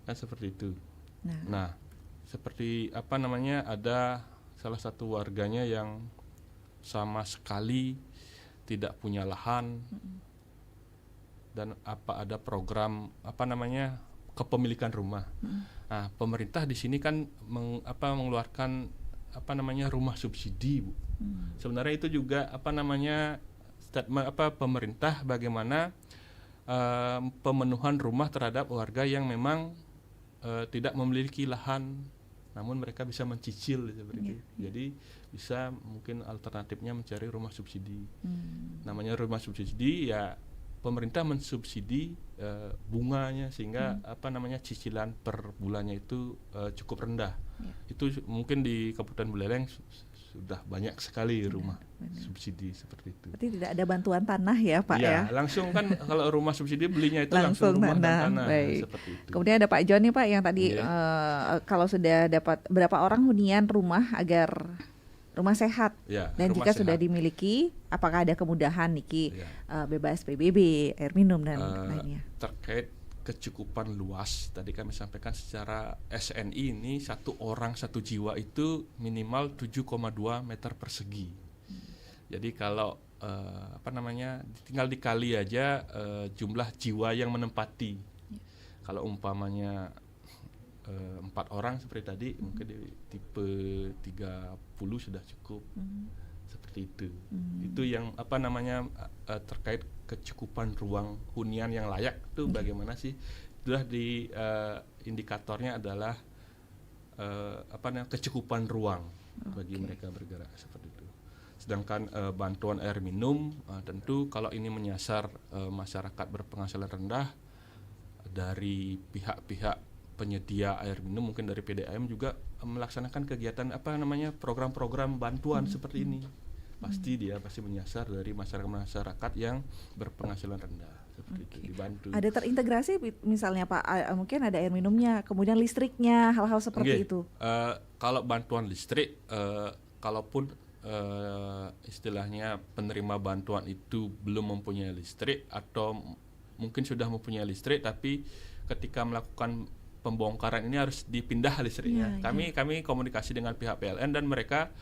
Kan seperti itu. Nah, seperti ada salah satu warganya yang sama sekali tidak punya lahan dan ada program kepemilikan rumah. Nah, pemerintah di sini kan mengeluarkan rumah subsidi, Bu. Sebenarnya itu juga statement pemerintah bagaimana pemenuhan rumah terhadap warga yang memang tidak memiliki lahan, namun mereka bisa mencicil seperti itu. Jadi bisa mungkin alternatifnya mencari rumah subsidi. Namanya rumah subsidi ya pemerintah mensubsidi bunganya sehingga cicilan per bulannya itu cukup rendah. Itu mungkin di Kabupaten Buleleng sudah banyak sekali rumah subsidi seperti itu. Berarti tidak ada bantuan tanah ya Pak ya? Langsung kan kalau rumah subsidi belinya itu langsung rumah dan tanah. Baik. Seperti itu. Kemudian ada Pak John nih Pak yang tadi kalau sudah dapat berapa orang hunian rumah agar rumah sehat. Ya, Dan rumah jika sudah sehat. dimiliki, apakah ada kemudahan Niki Ya. bebas PBB, air minum dan lainnya? Terkait kecukupan luas, tadi kami sampaikan secara SNI ini satu orang satu jiwa itu minimal 7,2 meter persegi. Jadi kalau tinggal dikali aja jumlah jiwa yang menempati. Kalau umpamanya 4 orang seperti tadi, mungkin di tipe 30 sudah cukup. Seperti itu. Itu yang terkait kecukupan ruang hunian yang layak itu bagaimana sih? Sudah di indikatornya adalah kecukupan ruang bagi mereka bergerak seperti itu. Sedangkan bantuan air minum tentu kalau ini menyasar masyarakat berpenghasilan rendah, dari pihak-pihak penyedia air minum mungkin dari PDAM juga melaksanakan kegiatan program-program bantuan seperti ini. Pasti menyasar dari masyarakat yang berpenghasilan rendah seperti itu, dibantu. Ada terintegrasi misalnya Pak, mungkin ada air minumnya, kemudian listriknya, hal-hal seperti itu. Kalau bantuan listrik, kalaupun istilahnya penerima bantuan itu belum mempunyai listrik atau mungkin sudah mempunyai listrik tapi ketika melakukan pembongkaran ini harus dipindah listriknya. Kami komunikasi dengan pihak PLN dan mereka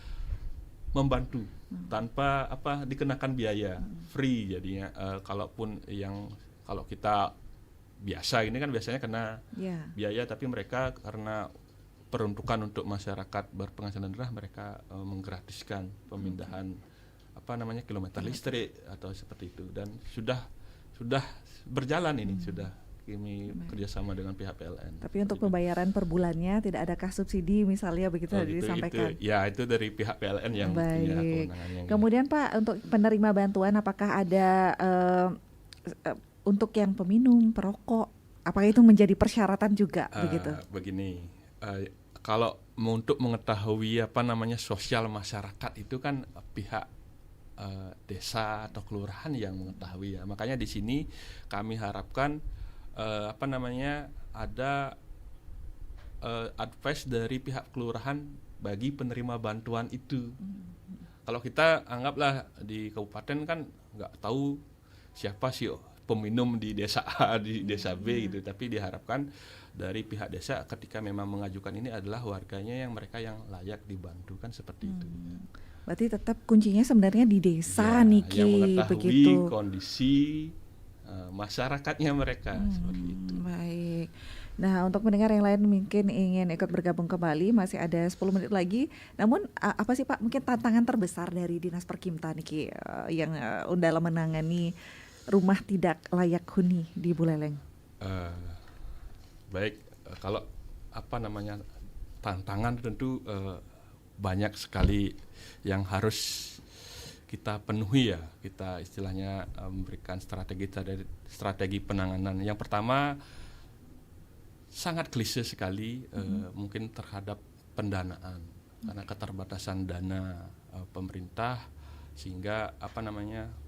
membantu tanpa dikenakan biaya, free jadinya. Kalau kita biasa ini kan biasanya kena biaya, tapi mereka karena peruntukan untuk masyarakat berpenghasilan rendah, mereka menggratiskan pemindahan kilometer listrik atau seperti itu, dan sudah berjalan ini, sudah kami kerjasama dengan pihak PLN. Tapi untuk pembayaran per bulannya tidak adakah subsidi misalnya begitu disampaikan? Itu dari pihak PLN yang punya kewenangannya. Kemudian Pak, untuk penerima bantuan apakah ada untuk yang peminum, perokok, apakah itu menjadi persyaratan juga begitu? Begini, kalau untuk mengetahui sosial masyarakat itu kan pihak desa atau kelurahan yang mengetahui ya. Makanya di sini kami harapkan ada advice dari pihak kelurahan bagi penerima bantuan itu. Kalau kita anggaplah di kabupaten kan nggak tahu siapa sih peminum di desa A, di desa B gitu, tapi diharapkan dari pihak desa ketika memang mengajukan ini adalah warganya mereka yang layak dibantu, kan seperti itu. Berarti tetap kuncinya sebenarnya di desa Niki, yang mengetahui begitu kondisi masyarakatnya mereka seperti itu. Baik. Nah, untuk pendengar yang lain mungkin ingin ikut bergabung kembali, masih ada 10 menit lagi. Namun apa sih Pak mungkin tantangan terbesar dari Dinas Perkimta Niki yang dalam menangani rumah tidak layak huni di Buleleng? Baik, kalau tantangan tentu banyak sekali yang harus kita penuhi ya. Kita istilahnya memberikan strategi penanganan. Yang pertama sangat klise sekali mungkin terhadap pendanaan, karena keterbatasan dana pemerintah, sehingga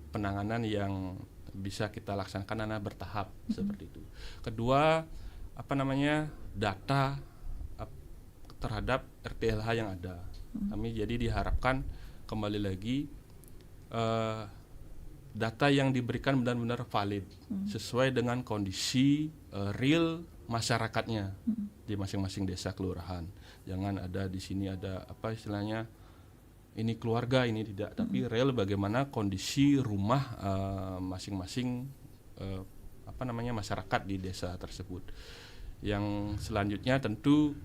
penanganan yang bisa kita laksanakan bertahap seperti itu. Kedua, data terhadap RTLH yang ada. Kami jadi diharapkan kembali lagi data yang diberikan benar-benar valid sesuai dengan kondisi real masyarakatnya di masing-masing desa kelurahan. Jangan ada di sini ada istilahnya ini keluarga ini tidak, tapi real bagaimana kondisi rumah masing-masing masyarakat di desa tersebut. Yang selanjutnya tentu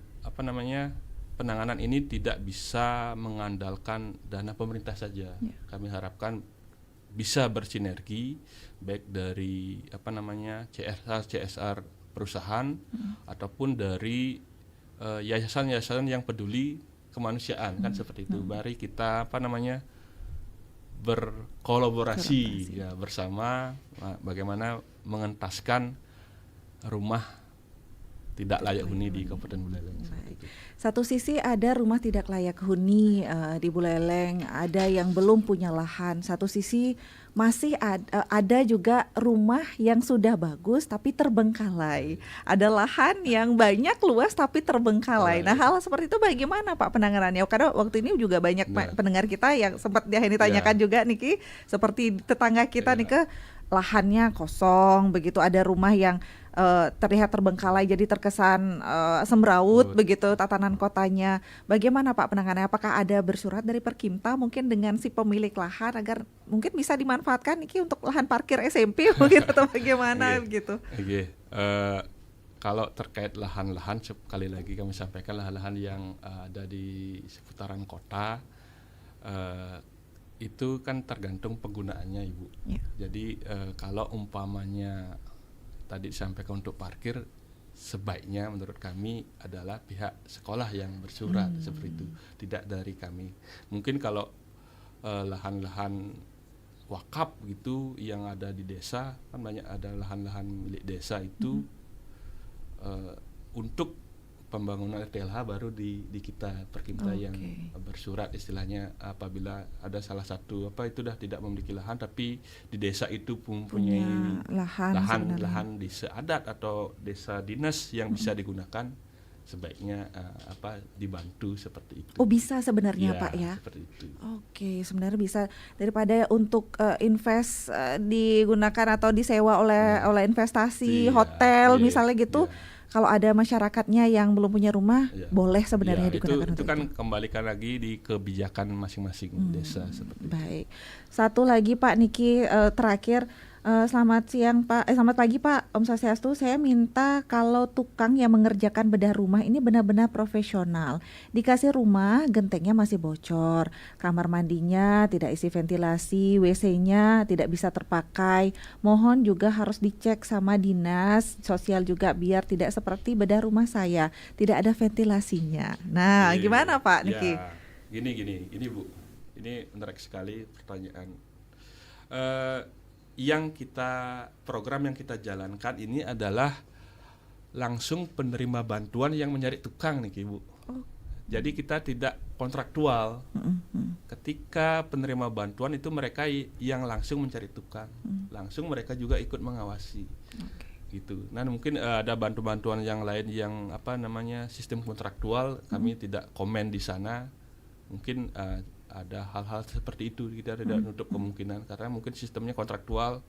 penanganan ini tidak bisa mengandalkan dana pemerintah saja. Kami harapkan bisa bersinergi baik dari CSR perusahaan ataupun dari yayasan-yayasan yang peduli kemanusiaan, kan seperti itu. Mari kita berkolaborasi ya bersama bagaimana mengentaskan rumah tidak layak huni di Kabupaten Buleleng. Satu sisi ada rumah tidak layak huni di Buleleng, ada yang belum punya lahan. Satu sisi masih ada juga rumah yang sudah bagus tapi terbengkalai. Ada lahan yang banyak luas tapi terbengkalai. Nah, hal seperti itu bagaimana Pak penanganannya? Karena waktu ini juga banyak pendengar kita yang sempat Hani tanyakan juga Niki, seperti tetangga kita nih ke lahannya kosong, begitu ada rumah yang terlihat terbengkalai jadi terkesan semrawut begitu tatanan kotanya. Bagaimana Pak penanganannya? Apakah ada bersurat dari Perkimta mungkin dengan si pemilik lahan agar mungkin bisa dimanfaatkan Niki untuk lahan parkir SMP mungkin atau bagaimana begitu? Kalau terkait lahan-lahan, sekali lagi kami sampaikan lahan-lahan yang ada di seputaran kota itu kan tergantung penggunaannya Ibu. Jadi kalau umpamanya tadi disampaikan untuk parkir, sebaiknya menurut kami adalah pihak sekolah yang bersurat seperti itu, tidak dari kami. Mungkin kalau lahan-lahan wakaf gitu yang ada di desa, kan banyak ada lahan-lahan milik desa itu untuk pembangunan RTLH baru di kita Perkimta yang bersurat istilahnya apabila ada salah satu itu dah tidak memiliki lahan tapi di desa itu mempunyai lahan desa adat atau desa dinas yang bisa digunakan, sebaiknya dibantu seperti itu. Oh, bisa sebenarnya Pak ya. Seperti itu. Oke, sebenarnya bisa daripada untuk invest digunakan atau disewa oleh investasi hotel misalnya gitu. Kalau ada masyarakatnya yang belum punya rumah, boleh sebenarnya digunakan itu kan kembalikan lagi di kebijakan masing-masing desa seperti itu. Baik. Satu lagi Pak Niki terakhir. Selamat siang Pak, selamat pagi Pak, Om Swastiastu. Saya minta kalau tukang yang mengerjakan bedah rumah ini benar-benar profesional. Dikasih rumah, gentengnya masih bocor, kamar mandinya tidak isi ventilasi, WC-nya tidak bisa terpakai. Mohon juga harus dicek sama dinas sosial juga biar tidak seperti bedah rumah saya, tidak ada ventilasinya. Nah, gimana Pak Niki? Gini Bu, ini menarik sekali pertanyaan. Program yang kita jalankan ini adalah langsung penerima bantuan yang mencari tukang nih Ibu. Jadi kita tidak kontraktual. Ketika penerima bantuan itu mereka yang langsung mencari tukang, langsung mereka juga ikut mengawasi. Gitu. Nah, mungkin ada bantuan yang lain yang sistem kontraktual, kami tidak komen di sana. Mungkin ada hal-hal seperti itu, kita tidak menutup kemungkinan karena mungkin sistemnya kontraktual,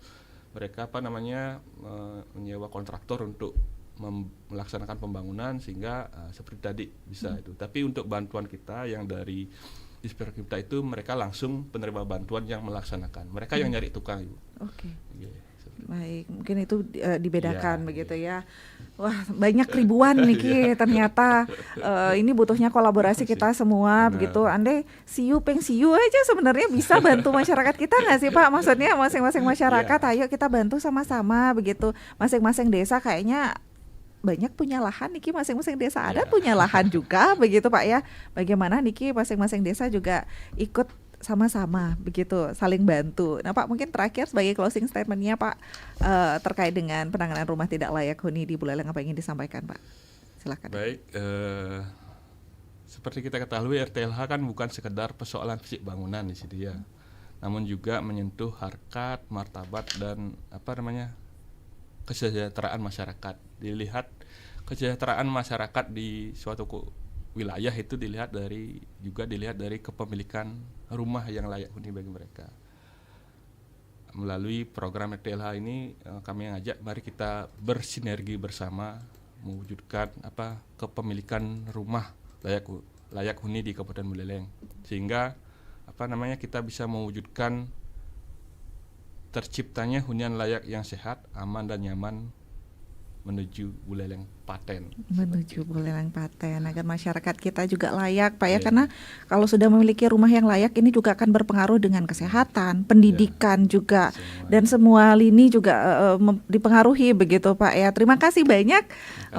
mereka menyewa kontraktor untuk melaksanakan pembangunan sehingga seperti tadi bisa itu. Tapi untuk bantuan kita yang dari Perkimta itu mereka langsung penerima bantuan yang melaksanakan, mereka yang nyari tukang Ibu. Baik, mungkin itu dibedakan begitu ya. Wah, banyak ribuan nih ternyata ini butuhnya kolaborasi kita semua begitu. Andai siu aja sebenarnya bisa bantu masyarakat kita nggak sih Pak? Maksudnya masing-masing masyarakat ayo kita bantu sama-sama begitu. Masing-masing desa kayaknya banyak punya lahan Niki, masing-masing desa adat punya lahan juga begitu Pak ya. Bagaimana Niki masing-masing desa juga ikut sama-sama begitu, saling bantu. Nah Pak, mungkin terakhir sebagai closing statementnya Pak terkait dengan penanganan rumah tidak layak huni di Buleleng, apa yang ingin disampaikan Pak? Silakan. Baik, seperti kita ketahui RTLH kan bukan sekedar persoalan fisik bangunan di sini ya, namun juga menyentuh harkat, martabat dan kesejahteraan masyarakat. Dilihat kesejahteraan masyarakat di suatu wilayah itu dilihat dari kepemilikan rumah yang layak huni bagi mereka. Melalui program RTLH ini kami ngajak mari kita bersinergi bersama mewujudkan kepemilikan rumah layak huni di Kabupaten Buleleng, sehingga kita bisa mewujudkan terciptanya hunian layak yang sehat, aman dan nyaman menuju Buleleng Paten. Menuju Buleleng Paten agar masyarakat kita juga layak Pak ya, karena kalau sudah memiliki rumah yang layak ini juga akan berpengaruh dengan kesehatan, pendidikan juga dan semua lini juga dipengaruhi begitu Pak ya. Terima kasih banyak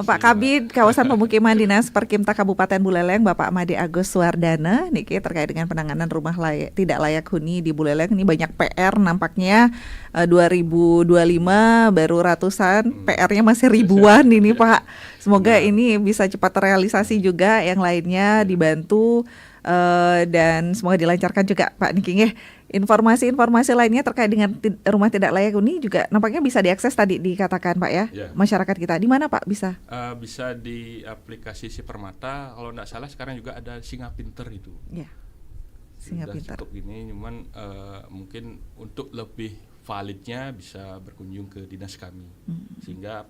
Pak Kabid Kawasan Pemukiman Dinas Perkimta Kabupaten Buleleng Bapak Made Agus Suwardana niki terkait dengan penanganan rumah tidak layak huni di Buleleng. Ini banyak PR nampaknya 2025 baru ratusan, PR-nya masih ribuan ini Pak. Semoga ini bisa cepat terrealisasi juga, yang lainnya dibantu dan semoga dilancarkan juga Pak Niking ya. Informasi-informasi lainnya terkait dengan rumah tidak layak huni juga nampaknya bisa diakses tadi dikatakan Pak ya, masyarakat kita. Di mana Pak bisa? Bisa di aplikasi Si Permata, kalau nggak salah sekarang juga ada Singa Pinter itu. Ya. Singa Pinter. Cukup ini, cuman mungkin untuk lebih validnya bisa berkunjung ke dinas kami, sehingga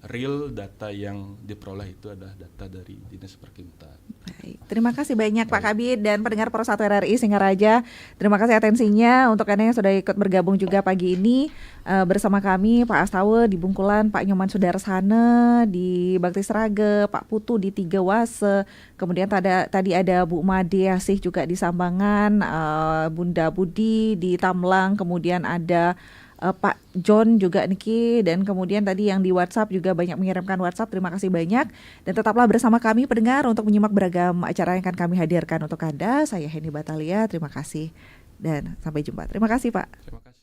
real data yang diperoleh itu adalah data dari dinas Perkinta. Baik, terima kasih banyak Pak Kabid dan pendengar Pro 1 RRI Singaraja. Terima kasih atensinya untuk Anda yang sudah ikut bergabung juga pagi ini bersama kami, Pak Astawa di Bungkulan, Pak Nyoman Sudarsana di Bakti Sraga, Pak Putu di Tiga Wase, kemudian tadi ada Bu Made Asih juga di Sambangan, Bunda Budi di Tamlang, kemudian ada Pak John juga Niki, dan kemudian tadi yang di WhatsApp juga banyak mengirimkan WhatsApp. Terima kasih banyak dan tetaplah bersama kami pendengar untuk menyimak beragam acara yang akan kami hadirkan untuk Anda. Saya Heni Batalia, terima kasih dan sampai jumpa. Terima kasih Pak. Terima kasih.